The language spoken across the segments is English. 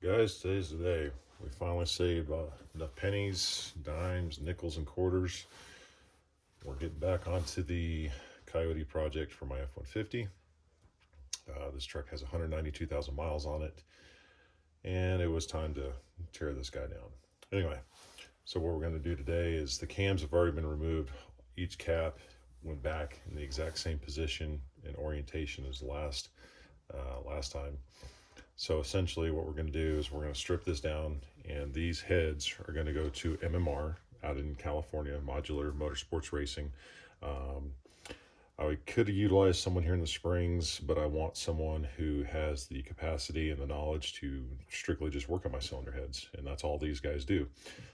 Guys, today's the day. We finally saved enough pennies, dimes, nickels, and quarters. We're getting back onto the Coyote project for my F-150. This truck has 192,000 miles on it, and it was time to tear this guy down. Anyway, so what we're going to do today is the cams have already been removed. Each cap went back in the exact same position and orientation as last time. So essentially what we're going to do is we're going to strip this down, and these heads are going to go to MMR out in California, Modular Motorsports Racing. I could have utilized someone here in the Springs, but I want someone who has the capacity and the knowledge to strictly just work on my cylinder heads, and that's all these guys do.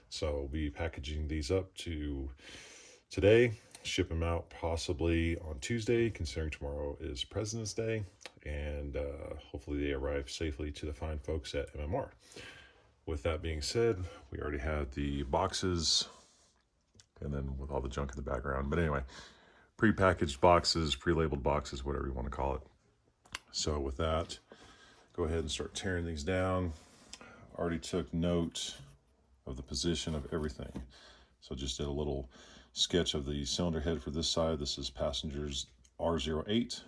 So we'll be packaging these up to today, ship them out possibly on Tuesday, considering tomorrow is President's Day, and hopefully they arrive safely to the fine folks at MMR. With that being said, we already had the boxes, and then with all the junk in the background. But anyway, pre-packaged boxes, pre-labeled boxes, whatever you want to call it. So with that, go ahead and start tearing these down. Already took note of the position of everything. So just did a little sketch of the cylinder head for this side. This is passengers R08,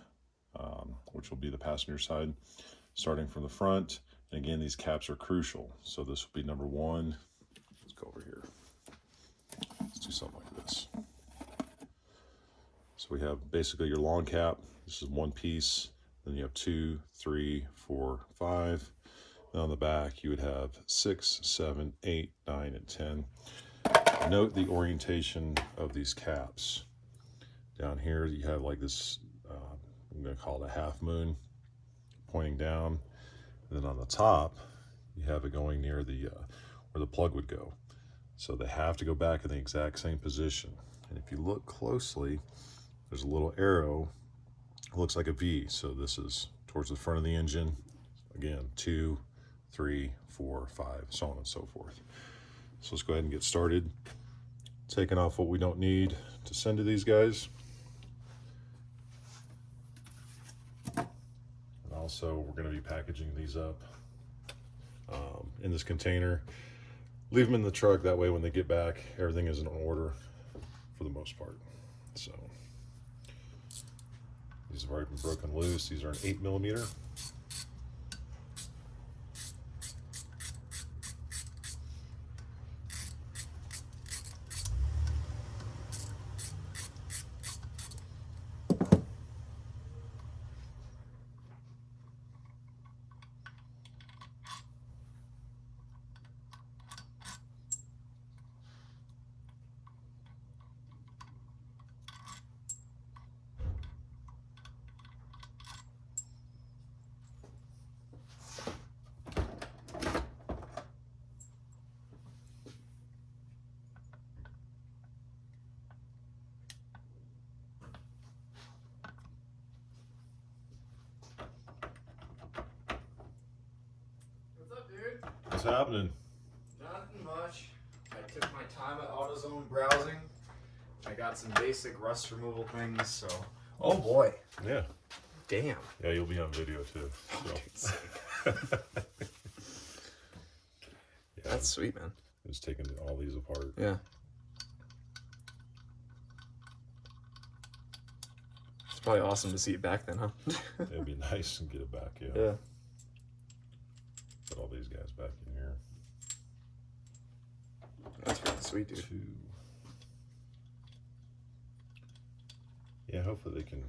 which will be the passenger side, starting from the front. And again, these caps are crucial. So this will be number one. Let's go over here. Let's do something like this. So we have basically your long cap. This is one piece. Then you have 2, 3, 4, 5. And on the back, you would have 6, 7, 8, 9, and 10. Note the orientation of these caps. Down here, you have like this, I'm going to call it a half moon pointing down. And then on the top, you have it going near the where the plug would go. So they have to go back in the exact same position. And if you look closely, there's a little arrow. It looks like a V. So this is towards the front of the engine. Again, 2, 3, 4, 5, so on and so forth. So let's go ahead and get started. Taking off what we don't need to send to these guys. And also, we're going to be packaging these up in this container. Leave them in the truck. That way, when they get back, everything is in order for the most part. So these have already been broken loose. These are an 8mm. What's happening? Nothing much. I took my time at AutoZone browsing. I got some basic rust removal things, so. Oh boy. Yeah. Damn. Yeah, you'll be on video too. So. Yeah, That's sweet, man. just taking all these apart. Yeah. It's probably awesome to see it back then, huh? It'd be nice and get it back, yeah. Yeah. Put all these guys back in here. That's really sweet, dude. 2. Yeah, hopefully they can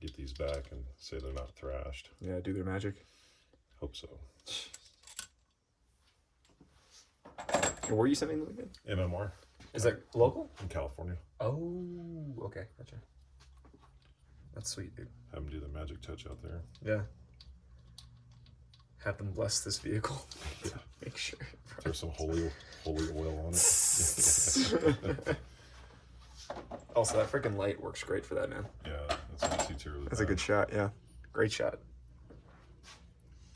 get these back and say they're not thrashed. Yeah, do their magic. Hope so. And where are you sending them again? MMR Is that local? in California. Oh, okay, gotcha. That's sweet, dude. Have them do the magic touch out there. Yeah. Have them bless this vehicle. Yeah. Make sure. Throw some holy oil on it. Also, that freaking light works great for that, man. Yeah, that's easy too. That's a good shot, yeah. Great shot.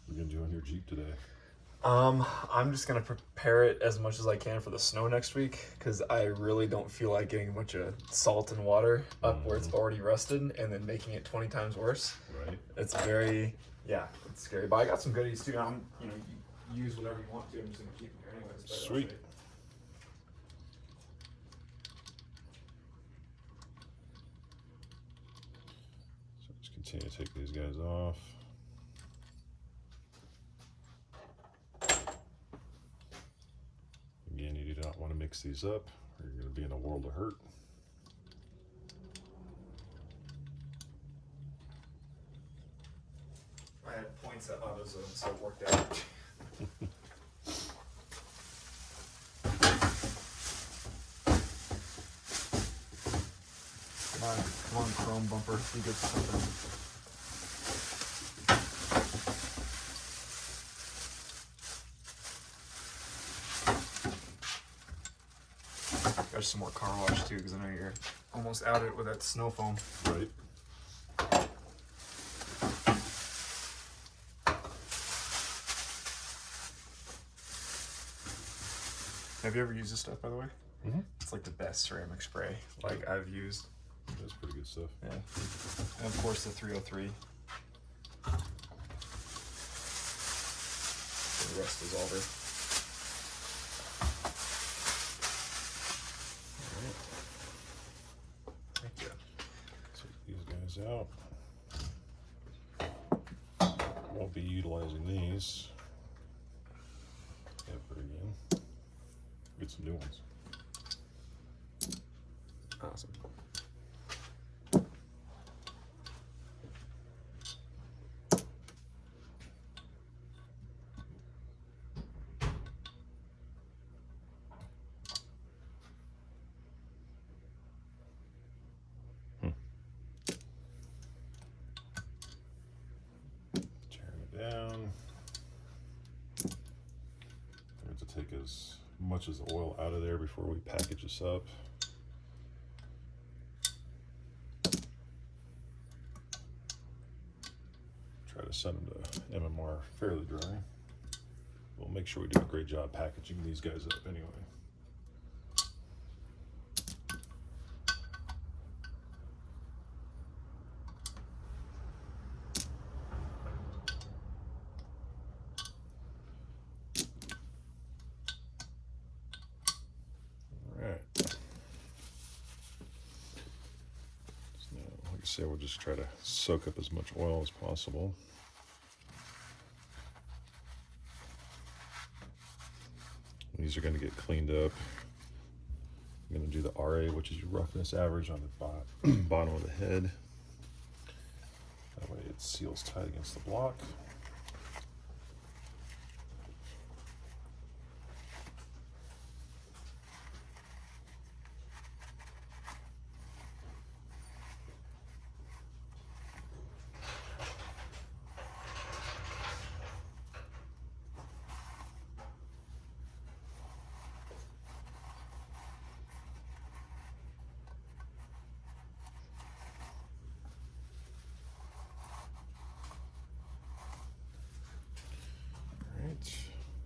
What are you gonna do on your Jeep today? I'm just gonna prepare it as much as I can for the snow next week, because I really don't feel like getting a bunch of salt and water up where it's already rusted and then making it 20 times worse. Right. It's very, yeah, it's scary. But I got some goodies too. use whatever you want to. I'm just gonna keep them here anyways. But Sweet. So just continue to take these guys off. Again, you do not want to mix these up, or you're going to be in a world of hurt. I had points at AutoZone, so it worked out. Come on, chrome bumper. Be good for something. There's some more car wash too, because I know you're almost out of it with that snow foam. Right. Have you ever used this stuff, by the way? Mm-hmm. It's like the best ceramic spray I've used. That's pretty good stuff. Yeah. And of course the 303. The rust dissolver. Thank you. Take these guys out. Won't be utilizing these ever again. Get some new ones. Awesome. Tearing it down. We have to take as much as the oil out of there before we package this up. Try to send them to MMR fairly dry. We'll make sure we do a great job packaging these guys up anyway. Alright. So now, like I said, we'll just try to soak up as much oil as possible. These are going to get cleaned up. I'm going to do the RA, which is your roughness average on the bottom of the head. That way it seals tight against the block.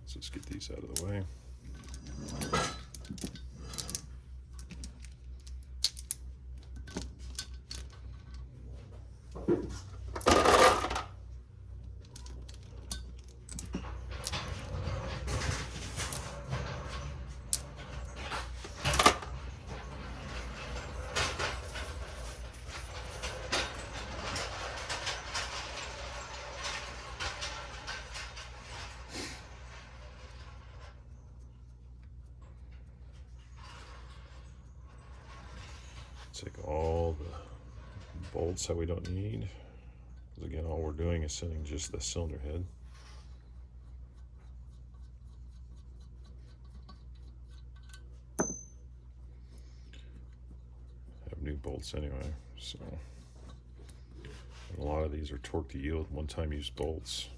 Let's just get these out of the way. Take all the bolts that we don't need. Because again, all we're doing is sending just the cylinder head. Have new bolts anyway, so. And a lot of these are torque to yield, one-time use bolts,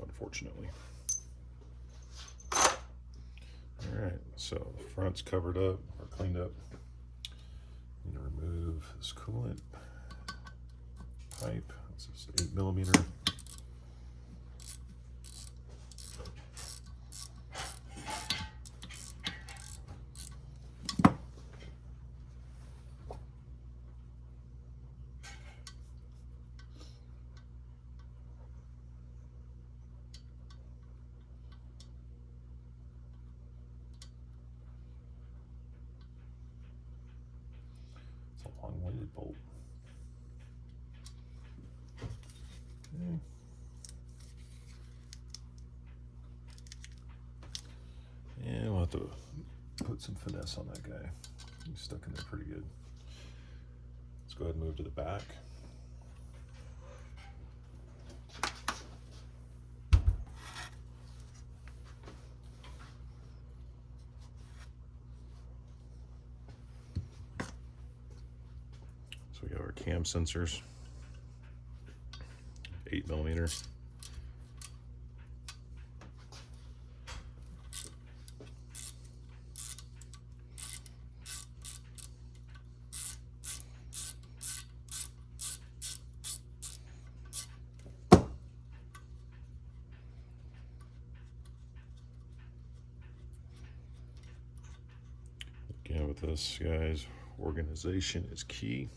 unfortunately. Alright, so the front's covered up or cleaned up. I'm going to remove this coolant pipe. This is 8mm. long-weighted bolt. Okay. And we'll have to put some finesse on that guy. He's stuck in there pretty good. Let's go ahead and move to the back. So we got our cam sensors, 8mm. Again, with this, guys, organization is key.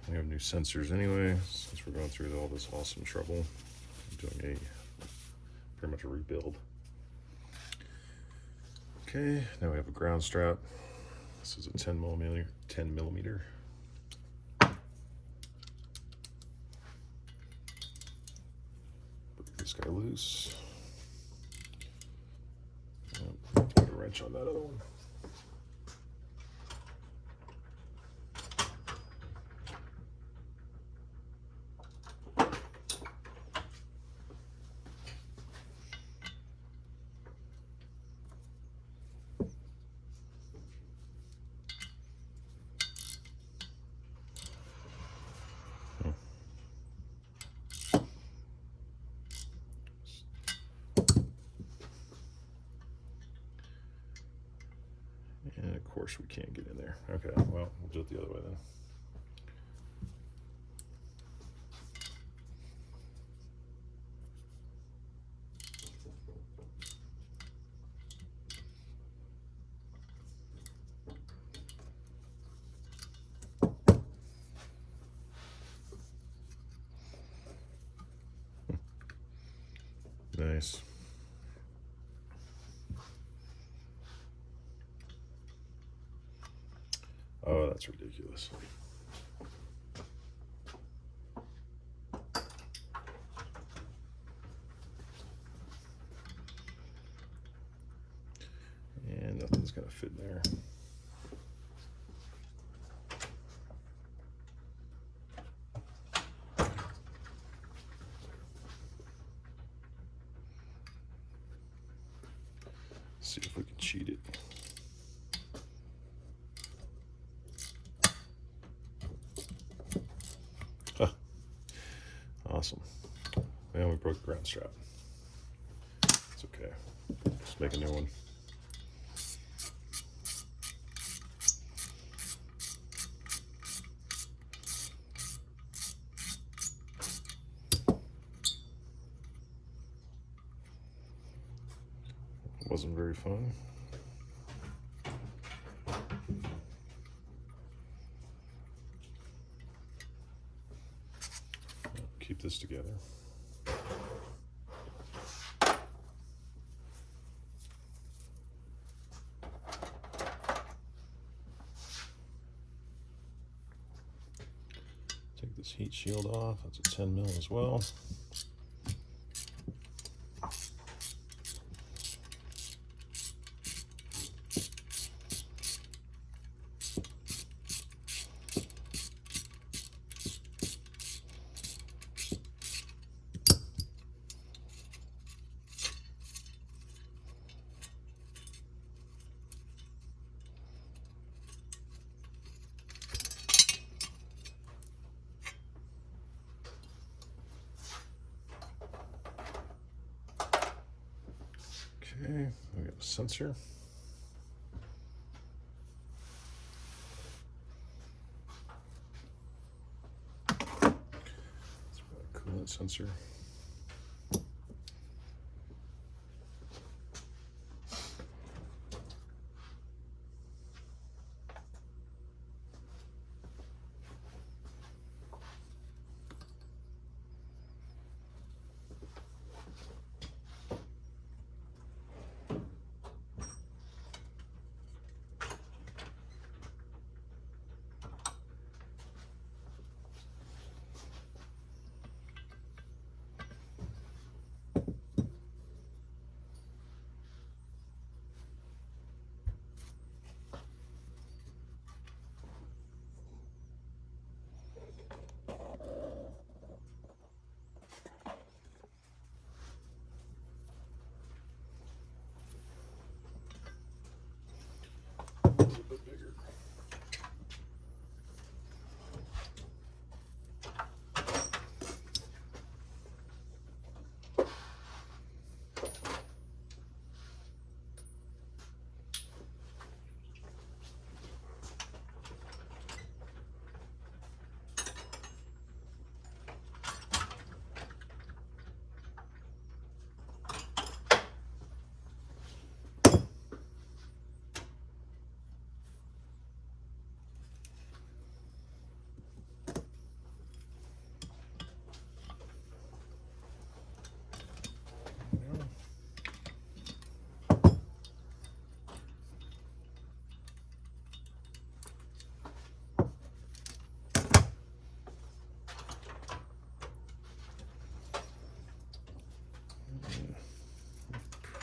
We have new sensors anyway, since we're going through all this awesome trouble. I'm doing pretty much a rebuild. Okay, now we have a ground strap. This is a 10mm. Break this guy loose. Put a wrench on that other one. And of course we can't get in there. Okay, well, we'll do it the other way then. Nice. Oh, that's ridiculous. And nothing's gonna fit in there. See if we can cheat it. Huh. Awesome. And we broke the ground strap. It's okay. Just make a new one. Wasn't very fun. Keep this together. Take this heat shield off. That's a 10mm as well. sensor. Coolant sensor. A little bit bigger.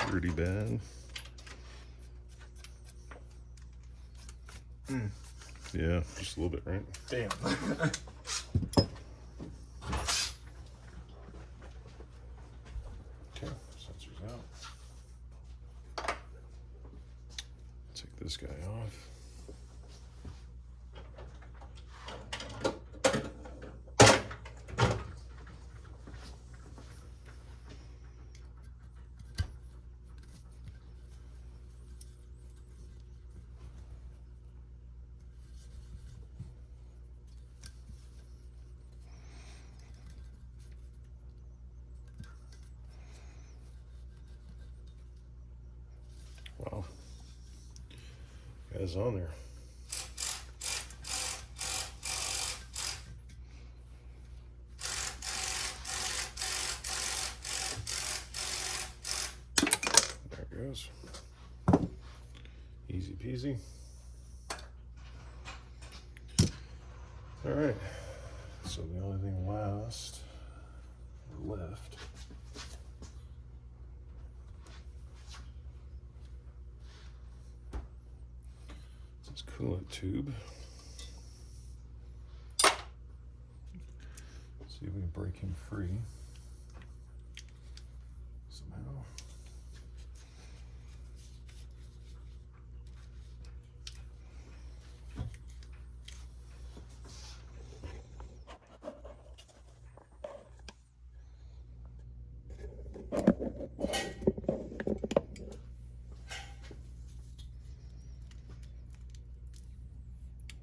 Pretty bad. Yeah, just a little bit, right? Damn. Okay, sensors out. Take this guy off. Wow, guy's on there. There it goes. Easy peasy. All right, so the only thing left is this coolant tube. See if we can break him free somehow.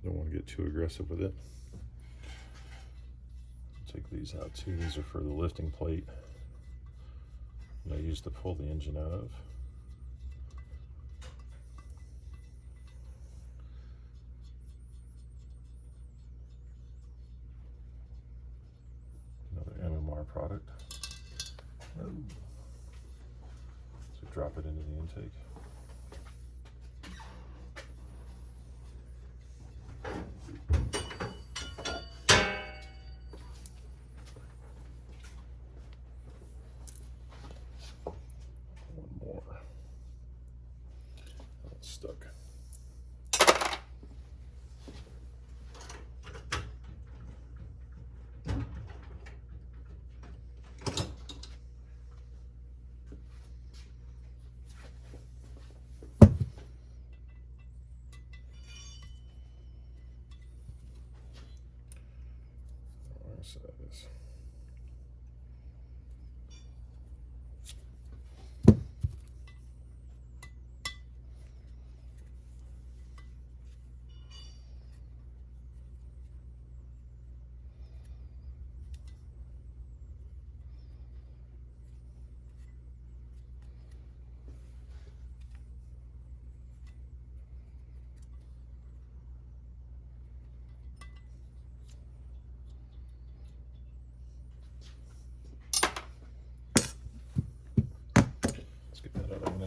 Don't want to get too aggressive with it. Take these out too. These are for the lifting plate that I used to pull the engine out of. Another MMR product. So drop it into the intake. Stuck. Size.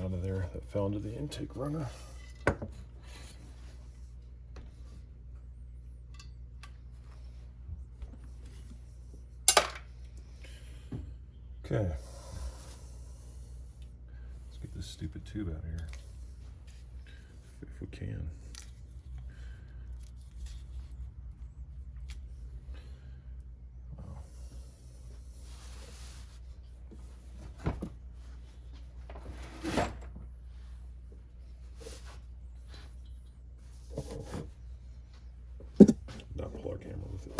out of there that fell into the intake runner. Okay. Let's get this stupid tube out of here. If we can. Not pull our camera with it.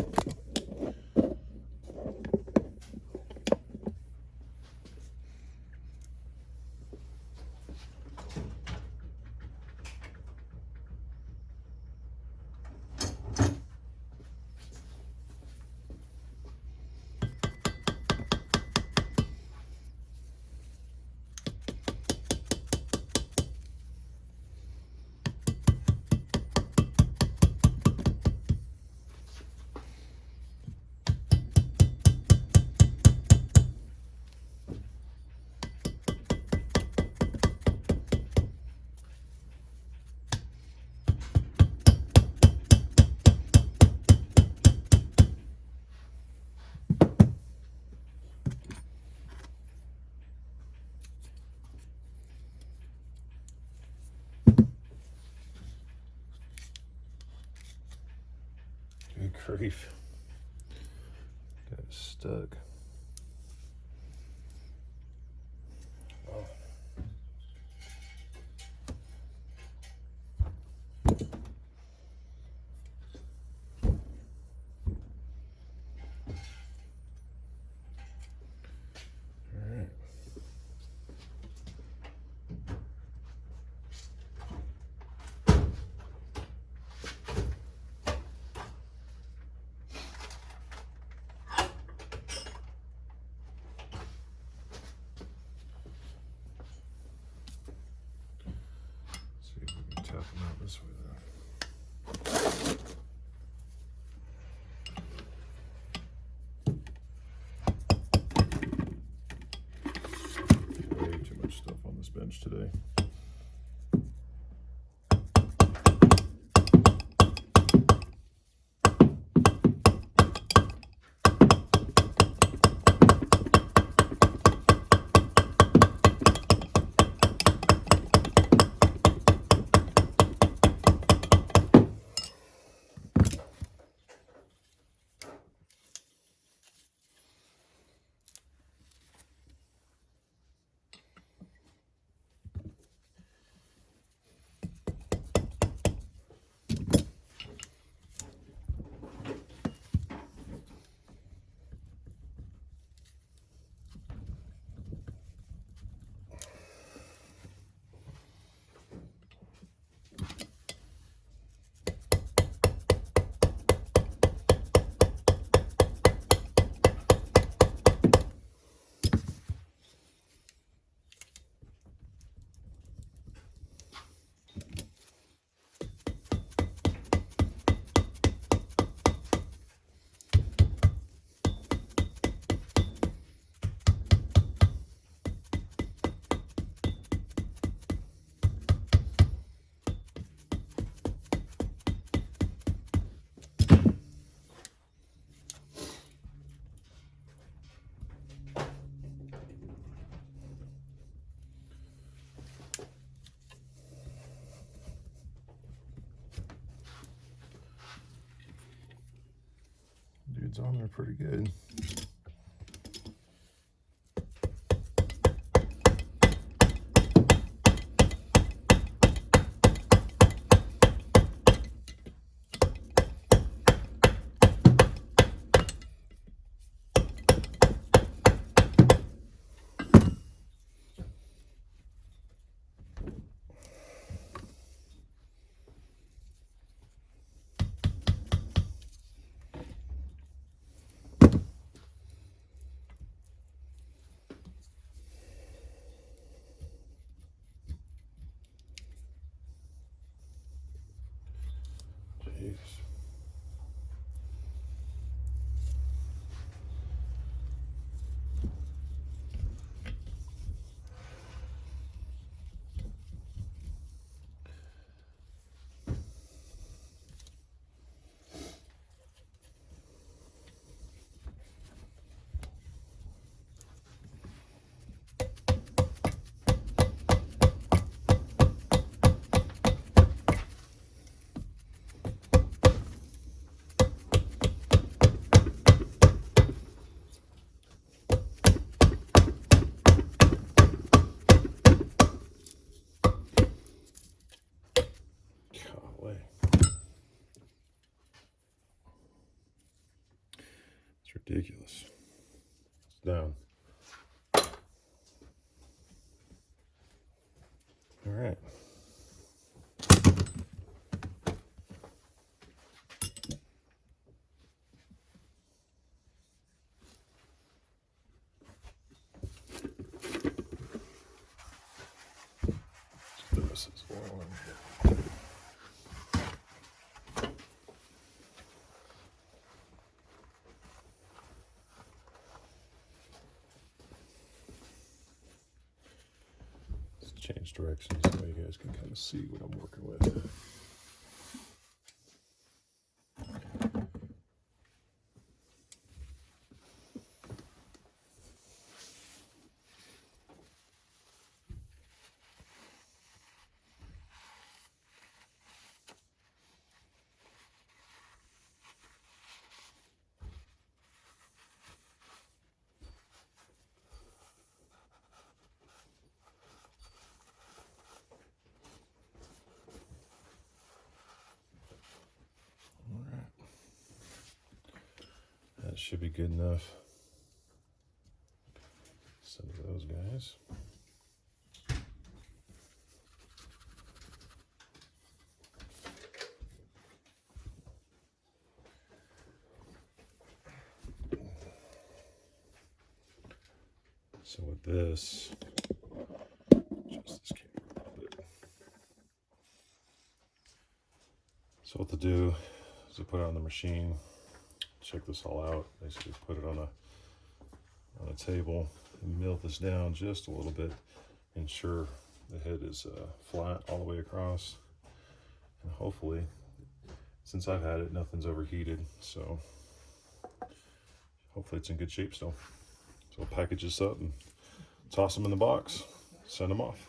Good grief. Got it stuck. Oh. All right. See if we can tap them out this way then. Way too much stuff on this bench today. Dude's on there pretty good. Jeez. Ridiculous. It's down. All right. This is one. Let's change directions so you guys can kind of see what I'm working with. That should be good enough. Send to those guys. So with this, adjust this camera a little bit. So what to do is to put it on the machine, check this all out, basically put it on a table and mill this down just a little bit, ensure the head is flat all the way across, and hopefully, since I've had it, nothing's overheated, so hopefully it's in good shape still. So I'll package this up and toss them in the box, send them off.